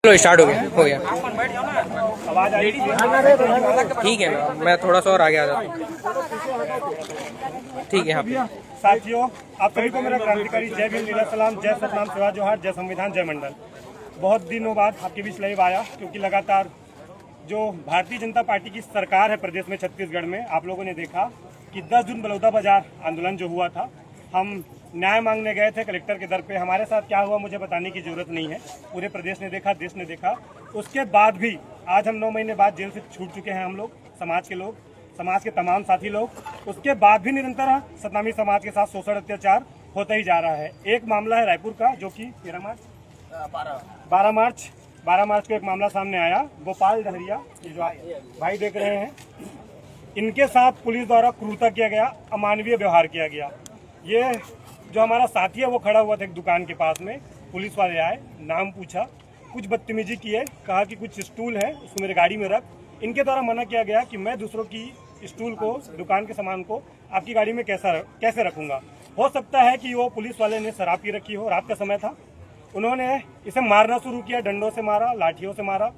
चलो स्टार्ट हो गया ठीक है ना, मैं थोड़ा सा और आगे आ जाता हूँ। ठीक है यहाँ पे साथियों, आप सभी को मेरा क्रांतिकारी जय भीम, नीला सलाम, जय सतनाम, सेवा जोहार, जय संविधान, जय मंडल। बहुत दिनों बाद आपके बीच लाइव आया क्योंकि लगातार जो भारतीय जनता पार्टी की सरकार है प्रदेश में, छत्तीसगढ़ में, आप लोगों ने देखा कि 10 जून बलौदा बाजार आंदोलन जो हुआ था, हम न्याय मांगने गए थे कलेक्टर के दर पे। हमारे साथ क्या हुआ मुझे बताने की जरूरत नहीं है, पूरे प्रदेश ने देखा, देश ने देखा। उसके बाद भी आज हम 9 महीने बाद जेल से छूट चुके हैं, हम लोग, समाज के लोग, समाज के तमाम साथी लोग। उसके बाद भी निरंतर सतनामी समाज के साथ शोषण अत्याचार होता ही जा रहा है। एक मामला है रायपुर का, जो कि 12 मार्च को एक मामला सामने आया। गोपाल डहरिया, ये जो भाई देख रहे हैं, इनके साथ पुलिस द्वारा क्रूरता किया गया, अमानवीय व्यवहार किया गया। ये जो हमारा साथी है वो खड़ा हुआ था एक दुकान के पास में, पुलिस वाले आए, नाम पूछा, कुछ बदतमीजी किए, कहा कि कुछ स्टूल है उसको मेरे गाड़ी में रख। इनके द्वारा मना किया गया कि मैं दूसरों की स्टूल को, दुकान के सामान को आपकी गाड़ी में कैसे रखूंगा। हो सकता है कि वो पुलिस वाले ने शराब पी रखी हो, रात का समय था, उन्होंने इसे मारना शुरू किया, डंडों से मारा, लाठियों से मारा,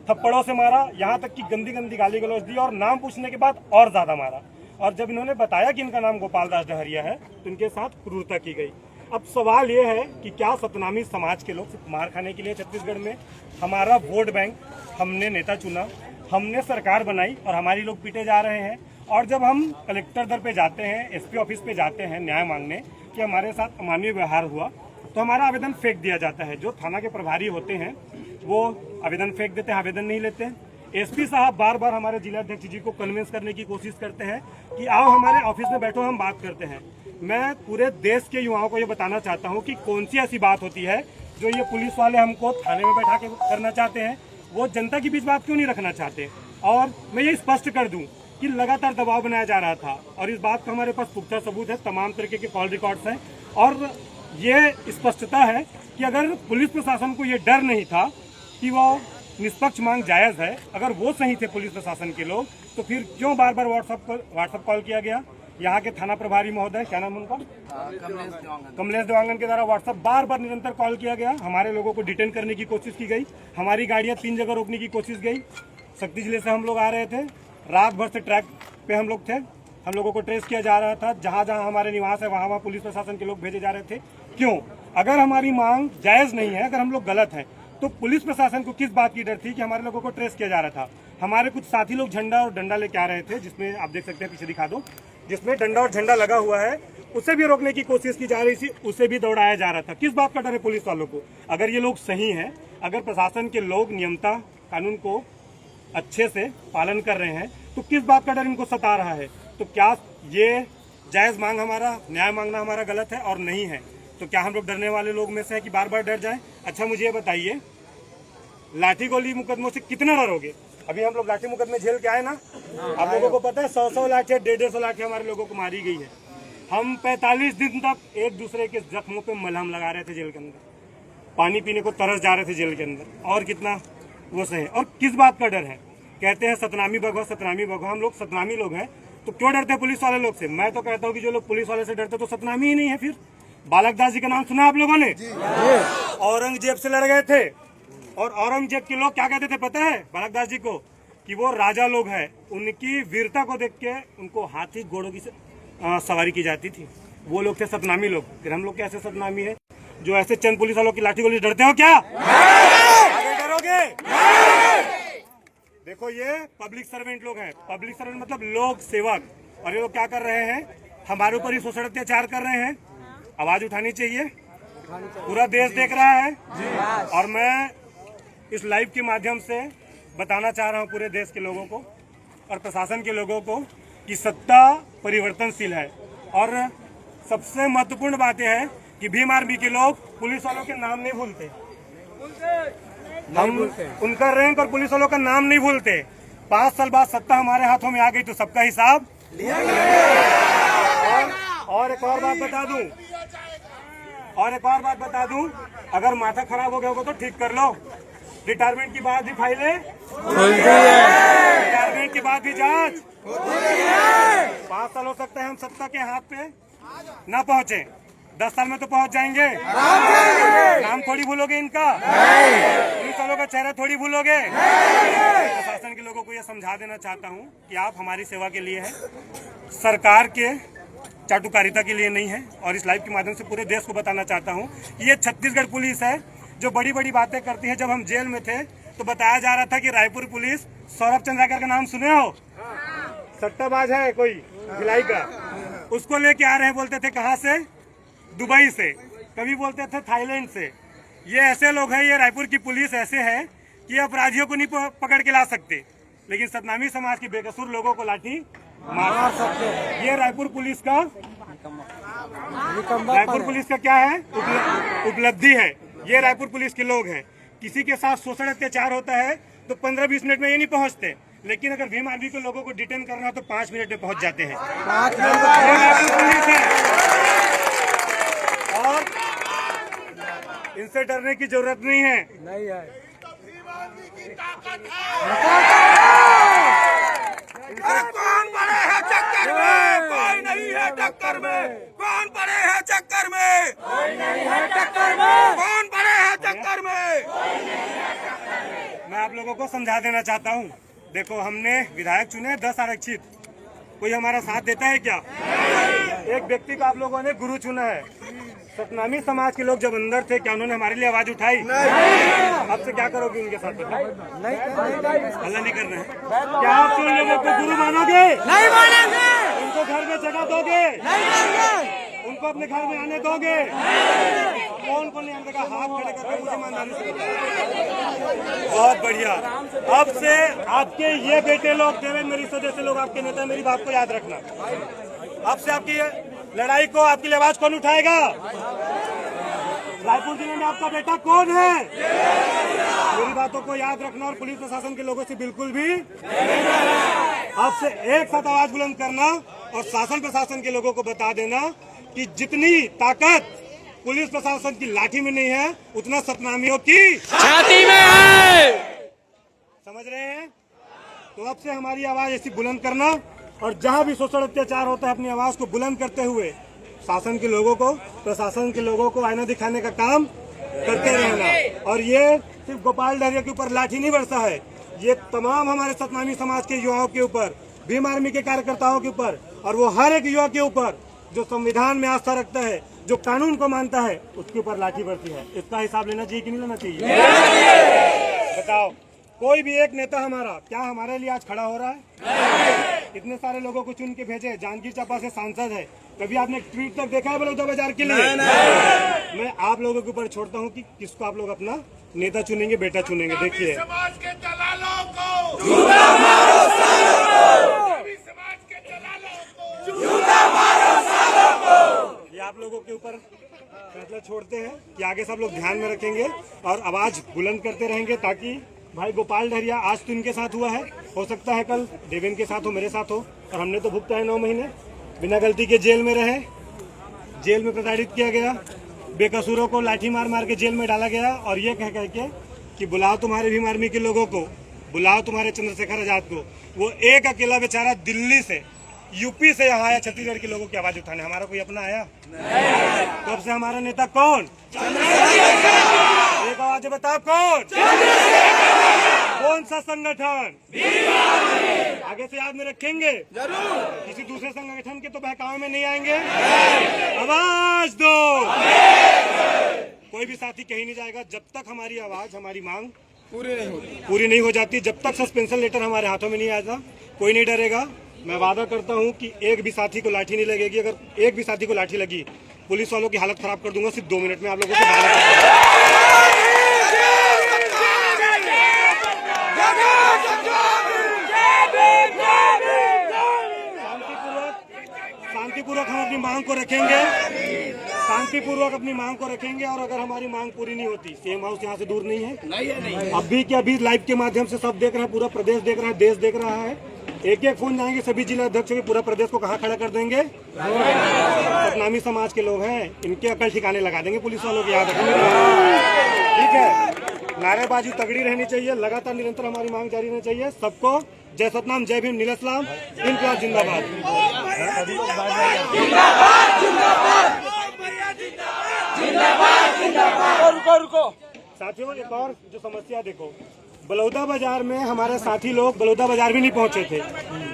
थप्पड़ों से मारा, यहाँ तक कि गंदी गंदी गाली गलौज दी और नाम पूछने के बाद और ज्यादा मारा। और जब इन्होंने बताया कि इनका नाम गोपाल दास डहरिया है तो इनके साथ क्रूरता की गई। अब सवाल ये है कि क्या सतनामी समाज के लोग सिर्फ मार खाने के लिए छत्तीसगढ़ में, हमारा वोट बैंक, हमने नेता चुना, हमने सरकार बनाई और हमारी लोग पीटे जा रहे हैं। और जब हम कलेक्टर दर पे जाते हैं, एसपी ऑफिस पे जाते हैं न्याय मांगने कि हमारे साथ अमानवीय व्यवहार हुआ, तो हमारा आवेदन फेंक दिया जाता है। जो थाना के प्रभारी होते हैं वो आवेदन फेंक देते हैं, आवेदन नहीं लेते। एसपी साहब बार बार हमारे जिलाध्यक्ष जी को कन्विंस करने की कोशिश करते हैं कि आओ हमारे ऑफिस में बैठो, हम बात करते हैं। मैं पूरे देश के युवाओं को ये बताना चाहता हूँ कि कौन सी ऐसी बात होती है जो ये पुलिस वाले हमको थाने में बैठा के करना चाहते हैं, वो जनता के बीच बात क्यों नहीं रखना चाहते। और मैं ये स्पष्ट कर दूं कि लगातार दबाव बनाया जा रहा था और इस बात का हमारे पास पुख्ता सबूत है, तमाम तरीके के कॉल रिकॉर्ड्स हैं। और ये स्पष्टता है कि अगर पुलिस प्रशासन को ये डर नहीं था कि वो निष्पक्ष मांग जायज है, अगर वो सही थे पुलिस प्रशासन के लोग, तो फिर क्यों बार बार व्हाट्सएप कॉल किया गया। यहाँ के थाना प्रभारी महोदय, क्या नाम उनका, कमलेश देवांगन के द्वारा व्हाट्सएप बार बार निरंतर कॉल किया गया। हमारे लोगों को डिटेन करने की कोशिश की गई, हमारी गाड़ियां 3 जगह रोकने की कोशिश गई। शक्ति जिले से हम लोग आ रहे थे, रात भर से ट्रैक पे हम लोग थे, हम लोगों को ट्रेस किया जा रहा था। जहां जहां हमारे निवास है वहां पुलिस प्रशासन के लोग भेजे जा रहे थे। क्यों? अगर हमारी मांग जायज नहीं है, अगर हम लोग गलत हैं, तो पुलिस प्रशासन को किस बात की डर थी कि हमारे लोगों को ट्रेस किया जा रहा था। हमारे कुछ साथी लोग झंडा और डंडा लेके आ रहे थे, जिसमें आप देख सकते हैं, पीछे दिखा दो, जिसमें डंडा और झंडा लगा हुआ है, उसे भी रोकने की कोशिश की जा रही थी, उसे भी दौड़ाया जा रहा था। किस बात का डर है पुलिस वालों को? अगर ये लोग सही हैं, अगर प्रशासन के लोग नियमता कानून को अच्छे से पालन कर रहे हैं, तो किस बात का डर इनको सता रहा है? तो क्या ये जायज मांग, हमारा न्याय मांगना हमारा गलत है और नहीं है? तो क्या हम लोग डरने वाले लोग में से है कि बार बार डर जाएं? अच्छा मुझे ये बताइए, लाठी गोली मुकदमों से कितना डरोगे? अभी हम लोग लाठी मुकदमे झेल के आए ना, आप लोगों को पता है 100 लाठी, 150 लाठी हमारे लोगों को मारी गई है। हम 45 दिन तक एक दूसरे के जख्मों पे मलहम लगा रहे थे जेल के अंदर, पानी पीने को तरस जा रहे थे जेल के अंदर, और कितना वो सही है। और किस बात का डर है? कहते हैं सतनामी भगवा, सतनामी भगवा। हम लोग सतनामी लोग हैं तो क्यों डरते हैं पुलिस वाले लोग से? मैं तो कहता हूँ कि जो लोग पुलिस वाले से डरते तो सतनामी ही नहीं है। फिर बालकदास जी का नाम सुना आप लोगों ने? औरंगजेब से लड़ गए थे और औरंगजेब के लोग क्या कहते थे पता है बालकदास जी को? कि वो राजा लोग हैं, उनकी वीरता को देख के उनको हाथी घोड़ों की सवारी की जाती थी। वो लोग थे सतनामी लोग। फिर हम लोग कैसे सतनामी है जो ऐसे चंद पुलिस वालों की लाठी गोली डरते हो? क्या डरोगे? देखो ये पब्लिक सर्वेंट लोग हैं, पब्लिक सर्वेंट मतलब लोक सेवक, और ये लोग क्या कर रहे हैं? हमारे ऊपर ही शोषण अत्याचार कर रहे हैं। आवाज उठानी चाहिए, पूरा देश देख रहा है। और मैं इस लाइव के माध्यम से बताना चाह रहा हूं पूरे देश के लोगों को और प्रशासन के लोगों को कि सत्ता परिवर्तनशील है। और सबसे महत्वपूर्ण बात यह है कि भीम आर्मी के लोग पुलिस वालों के नाम नहीं भूलते, हम उनका रैंक और पुलिस वालों का नाम नहीं भूलते। 5 साल बाद सत्ता हमारे हाथों में आ गई तो सबका हिसाब लिया। और एक और बात बता दूं, अगर माथा खराब हो गया होगा तो ठीक कर लो। रिटायरमेंट की बाद भी फाइलें खुलती है, रिटायरमेंट के बाद भी जांच होती है। 5 साल हो सकता है हम सत्ता के हाथ पे ना पहुंचे, 10 साल में तो पहुंच जाएंगे। नाम थोड़ी भूलोगे इनका, पुलिस वालों का चेहरा थोड़ी भूलोगे। प्रशासन के लोगों को यह समझा देना चाहता हूं कि आप हमारी सेवा के लिए हैं, सरकार के चाटुकारिता के लिए नहीं है। और इस लाइव के माध्यम से पूरे देश को बताना चाहता हूं, ये छत्तीसगढ़ पुलिस है जो बड़ी बड़ी बातें करती है। जब हम जेल में थे तो बताया जा रहा था कि रायपुर पुलिस सौरभ चंद्राकर का नाम सुने हो, सट्टाबाज है कोई भिलाई का, उसको लेके आ रहे हैं। बोलते थे कहां से, दुबई से, कभी बोलते थे थाईलैंड से। ये ऐसे लोग हैं, ये रायपुर की पुलिस ऐसे है कि अपराधियों को नहीं पकड़ के ला सकते, लेकिन सतनामी समाज के बेकसूर लोगों को लाठी मार सकते हैं। ये रायपुर पुलिस का क्या है, उपलब्धि है। ये रायपुर पुलिस के लोग हैं। किसी के साथ शोषण अत्याचार होता है तो 15-20 मिनट में ये नहीं पहुंचते, लेकिन अगर भीम आर्मी के लोगों को डिटेन करना हो तो 5 मिनट में पहुंच जाते हैं। ये रायपुर पुलिस है और इनसे डरने की जरूरत नहीं है। कौन बड़े हैं चक्कर में, कोई नहीं है टक्कर में। कौन बड़े हैं चक्कर में, कोई नहीं है टक्कर में। कौन बड़े हैं चक्कर में। मैं आप लोगों को समझा देना चाहता हूँ, देखो हमने विधायक चुने 10 आरक्षित, कोई हमारा साथ देता है क्या? एक व्यक्ति को आप लोगों ने गुरु चुना है। सतनामी समाज के लोग जब अंदर थे, क्या उन्होंने हमारे लिए आवाज उठाई? अब से क्या करोगे उनके साथ? हल्ला नहीं कर रहे हैं। क्या आप उन लोगों को गुरु मानोगे? नहीं मानेंगे। उनको घर में जगह दोगे? नहीं देंगे। उनको अपने घर में आने दोगे? कौन को नहीं आने का? हाथ खड़े करके मुझे ईमानदारी से बताओ। बहुत बढ़िया। अब से आपके ये बेटे लोग, देवेंद्र मरीसो जैसे लोग आपके नेता, मेरी बात को याद रखना। अब से आपकी लड़ाई को, आपकी आवाज कौन उठाएगा? रायपुर जिले में आपका बेटा कौन है? मेरी बातों को याद रखना और पुलिस प्रशासन के लोगों से बिल्कुल भी आपसे एक साथ आवाज बुलंद करना और शासन प्रशासन के लोगों को बता देना कि जितनी ताकत पुलिस प्रशासन की लाठी में नहीं है, उतना सतनामियों की छाती में है। समझ रहे हैं? तो अब से हमारी आवाज ऐसी बुलंद करना और जहां भी शोषण अत्याचार होता है, अपनी आवाज को बुलंद करते हुए शासन के लोगों को, प्रशासन के लोगों को आईना दिखाने का काम करते रहना। और ये सिर्फ गोपाल डहरिया के ऊपर लाठी नहीं बरसा है, ये तमाम हमारे सतनामी समाज के युवाओं के ऊपर, भीम आर्मी के कार्यकर्ताओं के ऊपर, और वो हर एक युवा के ऊपर जो संविधान में आस्था रखता है, जो कानून को मानता है, उसके ऊपर लाठी बरती है। इसका हिसाब लेना चाहिए कि नहीं लेना चाहिए? बताओ, कोई भी एक नेता हमारा क्या हमारे लिए आज खड़ा हो रहा है? इतने सारे लोगों को चुन के भेजे, जानकी चापा से सांसद है, कभी आपने ट्वीट तक देखा है बलौदा बाजार के लिए? मैं आप लोगों के ऊपर छोड़ता हूं कि किसको आप लोग अपना नेता चुनेंगे, बेटा चुनेंगे। देखिए, समाज के दलालों को जूता मारो, सालों को समाज के दलालों को जूता मारो, सालों को। ये आप लोगों के ऊपर फैसला छोड़ते हैं कि आगे सब लोग ध्यान में रखेंगे और आवाज बुलंद करते रहेंगे, ताकि भाई गोपाल डहरिया आज तो इनके साथ हुआ है, हो सकता है कल देवेंद्र के साथ हो, मेरे साथ हो, और हमने तो भुगता है 9 महीने, बिना गलती के जेल में रहे, जेल में प्रताड़ित किया गया, बेकसूरों को लाठी मार मार के जेल में डाला गया, और ये कह के कि बुलाओ तुम्हारे भीम आर्मी के लोगों को, बुलाओ तुम्हारे चंद्रशेखर आजाद को। वो एक अकेला बेचारा दिल्ली से, यूपी से यहाँ आया छत्तीसगढ़ के लोगों की आवाज उठाने। हमारा कोई अपना आया? तो अब से हमारा नेता कौन? एक आवाज बताओ, कौन सा संगठन? आगे से याद में रखेंगे जरूर। किसी दूसरे संगठन के तो बहकावे में नहीं आएंगे। आवाज दो। कोई भी साथी कहीं नहीं जाएगा जब तक हमारी आवाज, हमारी मांग पूरी नहीं हो जाती, जब तक सस्पेंशन लेटर हमारे हाथों में नहीं आएगा, कोई नहीं डरेगा। मैं वादा करता हूं कि एक भी साथी को लाठी नहीं लगेगी। अगर एक भी साथी को लाठी लगी, पुलिस वालों की हालत खराब कर दूंगा। सिर्फ 2 मिनट में आप लोगों से शांतिपूर्वक हम अपनी मांग को रखेंगे, शांतिपूर्वक अपनी मांग को रखेंगे। और अगर हमारी मांग पूरी नहीं होती, सीएम हाउस यहाँ से दूर नहीं है। अभी के अभी लाइव के माध्यम से सब देख रहे हैं, पूरा प्रदेश देख रहा है, देश देख रहा है। एक एक फोन जाएंगे सभी जिला अध्यक्षों के, पूरा प्रदेश को कहाँ खड़ा कर देंगे? सतनामी समाज के लोग हैं, इनके अकल ठिकाने लगा देंगे पुलिस वालों की। याद रखेंगे, ठीक है? नारेबाजी तगड़ी रहनी चाहिए, लगातार निरंतर हमारी मांग जारी रहनी चाहिए। सबको जय सतनाम, जय भीम, नीलम, इनकलाब जिंदाबाद। साथियों, एक और जो समस्या देखो, बलौदा बाजार में हमारे साथी लोग बलौदा बाजार भी नहीं पहुंचे थे,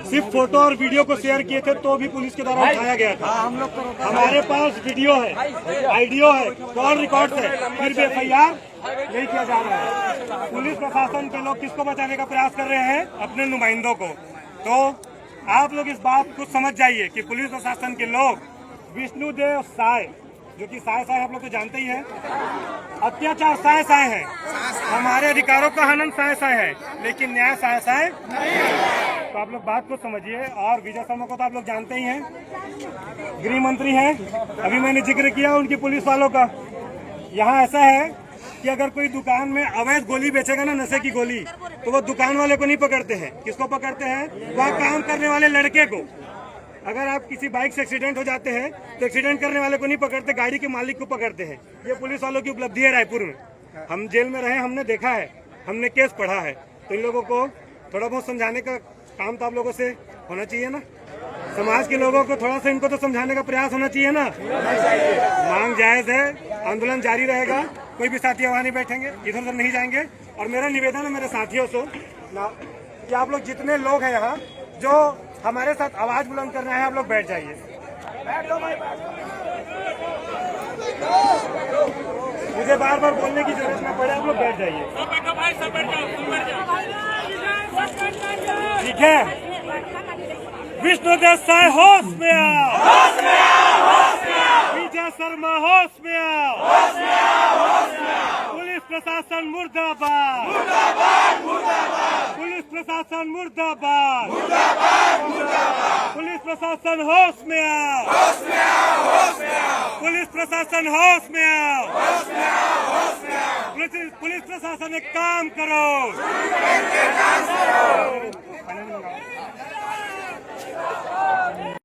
सिर्फ फोटो और वीडियो को शेयर किए थे तो भी पुलिस के द्वारा उठाया गया था। हमारे पास वीडियो है, ऑडियो है, कॉल रिकॉर्ड है, फिर भी FIR नहीं किया जा रहा है। पुलिस प्रशासन के लोग किसको बचाने का प्रयास कर रहे हैं? अपने नुमाइंदों को। तो आप लोग इस बात को समझ जाइए कि पुलिस प्रशासन के लोग विष्णुदेव साय, जो कि साय आप लोग तो जानते ही हैं, अत्याचार साय है, हमारे अधिकारों का हनन साय है, लेकिन न्याय साय तो आप लोग बात को समझिए। और विजय शर्मा को तो आप लोग जानते ही हैं, गृह मंत्री हैं। अभी मैंने जिक्र किया उनकी पुलिस वालों का। यहाँ ऐसा है कि अगर कोई दुकान में अवैध गोली बेचेगा ना, नशे की गोली, तो वो दुकान वाले को नहीं पकड़ते हैं। किसको पकड़ते हैं? वहाँ काम करने वाले लड़के को। अगर आप किसी बाइक से एक्सीडेंट हो जाते हैं तो एक्सीडेंट करने वाले को नहीं पकड़ते, गाड़ी के मालिक को पकड़ते हैं। ये पुलिस वालों की उपलब्धि है रायपुर में। हम जेल में रहे, हमने देखा है, हमने केस पढ़ा है। तो इन लोगों को थोड़ा बहुत समझाने का काम तो आप लोगों से होना चाहिए ना। समाज के लोगों को थोड़ा सा इनको तो समझाने का प्रयास होना चाहिए ना। मांग जायज है, आंदोलन जारी रहेगा। कोई भी साथी वहाँ नहीं बैठेंगे, इधर उधर नहीं जाएंगे। और मेरा निवेदन है मेरे साथियों से कि आप लोग जितने लोग हैं यहाँ जो हमारे साथ आवाज बुलंद करना है, आप लोग बैठ जाइए। मुझे बार बार बोलने की जरूरत न पड़े, आप लोग बैठ जाइए। ठीक है, विष्णुदेव साय होश में आओ, विजय शर्मा होश में आओ, पुलिस प्रशासन मुर्दाबाद, पुलिस प्रशासन मुर्दाबाद, पुलिस प्रशासन होश में आओ, पुलिस प्रशासन होश में आओ, पुलिस प्रशासन एक काम करो।